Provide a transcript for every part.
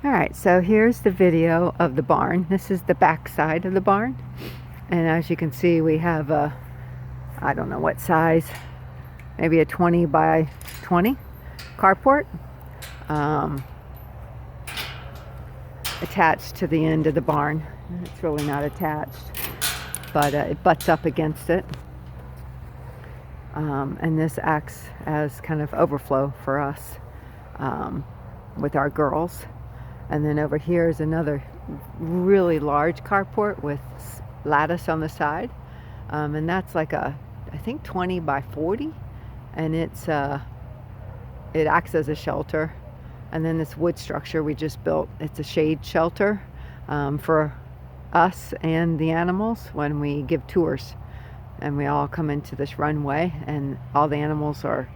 All right, so here's the video of the barn. This is the back side of the barn. And as you can see, we have a, I don't know what size, maybe a 20 by 20 carport attached to the end of the barn. It's really not attached, but it butts up against it. And this acts as kind of overflow for us with our girls. And then over here is another really large carport with lattice on the side. And that's like a, I think 20 by 40. And it acts as a shelter. And then this wood structure we just built, it's a shade shelter for us and the animals when we give tours. And we all come into this runway, and all the animals are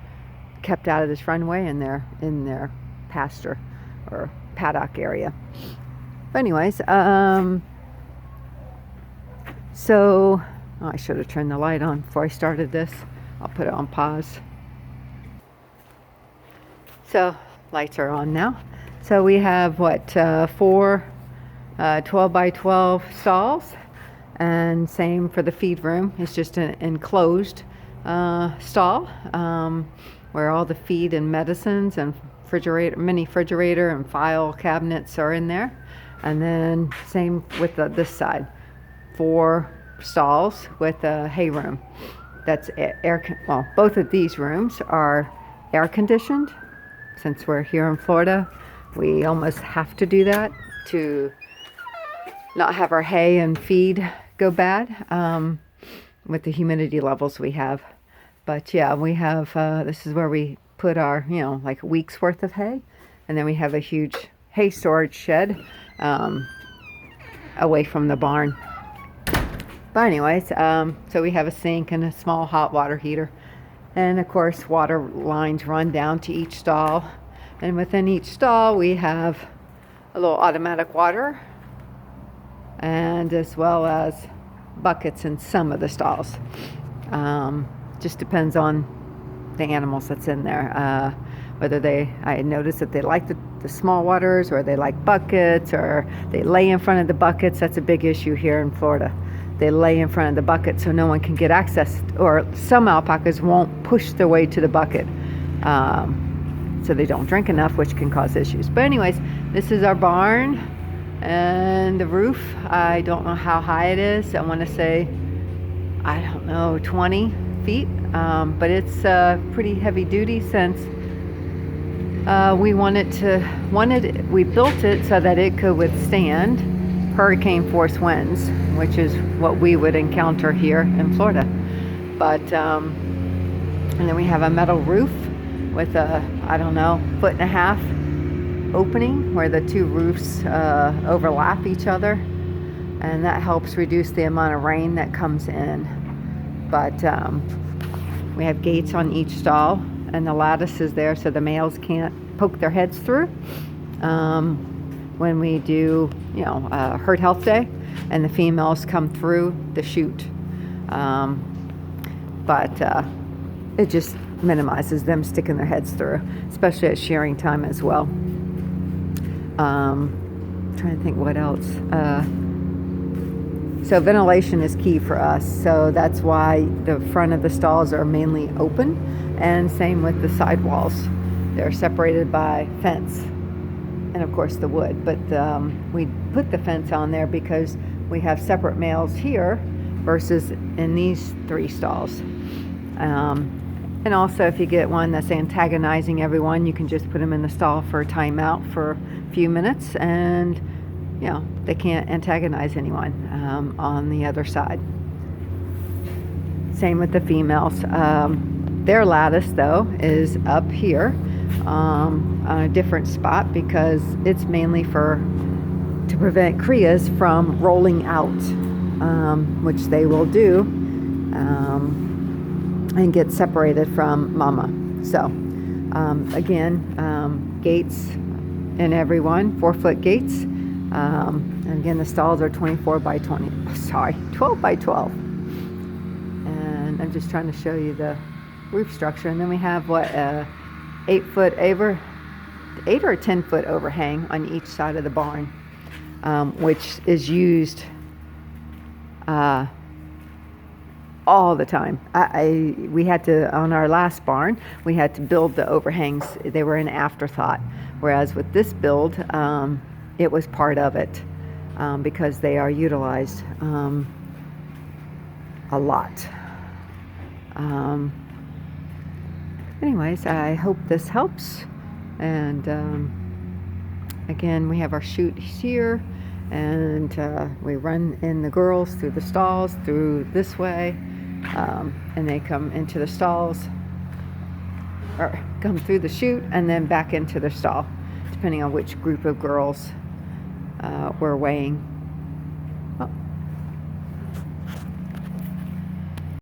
kept out of this runway, and they're in their pasture or paddock area. But anyways, so I should have turned the light on before I started this. I'll put it on pause. So lights are on now. So we have what, 4 12 by 12 stalls, and same for the feed room. It's just an enclosed stall where all the feed and medicines and mini refrigerator and file cabinets are in there. And then same with this side, 4 stalls with a hay room. That's well, both of these rooms are air conditioned. Since we're here in Florida, we almost have to do that to not have our hay and feed go bad with the humidity levels we have. But yeah, we have, this is where we put our, like a week's worth of hay. And then we have a huge hay storage shed away from the barn. But anyways, so we have a sink and a small hot water heater. And of course, water lines run down to each stall. And within each stall, we have a little automatic water, and as well as buckets in some of the stalls. Just depends on the animals that's in there. Whether I noticed that they like the small waters, or they like buckets, or they lay in front of the buckets. That's a big issue here in Florida. They lay in front of the bucket so no one can get access, or some alpacas won't push their way to the bucket. So they don't drink enough, which can cause issues. But anyways, this is our barn, and the roof, I don't know how high it is. I want to say, I don't know, 20 feet. But it's pretty heavy duty, since we we built it so that it could withstand hurricane force winds, which is what we would encounter here in Florida. But and then we have a metal roof with a, I don't know, 1.5 foot opening where the two roofs overlap each other, and that helps reduce the amount of rain that comes in. But we have gates on each stall, and the lattice is there so the males can't poke their heads through when we do, herd health day, and the females come through the chute. But it just minimizes them sticking their heads through, especially at shearing time as well. Trying to think what else. So ventilation is key for us. So that's why the front of the stalls are mainly open, and same with the side walls. They're separated by fence, and of course the wood. But we put the fence on there because we have separate males here versus in these 3 stalls. And also, if you get one that's antagonizing everyone, you can just put them in the stall for a timeout for a few minutes, and they can't antagonize anyone on the other side. Same with the females. Their lattice, though, is up here on a different spot, because it's mainly to prevent crias from rolling out, which they will do, and get separated from mama. So again, gates in every one, 4-foot gates. And again, the stalls are 12 by 12. And I'm just trying to show you the roof structure. And then we have 8-foot 8 or 10 foot overhang on each side of the barn, which is used all the time. We had to, on our last barn, we had to build the overhangs. They were an afterthought. Whereas with this build, it was part of it, because they are utilized a lot. Anyways, I hope this helps. And again, we have our chute here, and we run in the girls through the stalls, through this way, and they come into the stalls, or come through the chute and then back into the stall, depending on which group of girls we're weighing.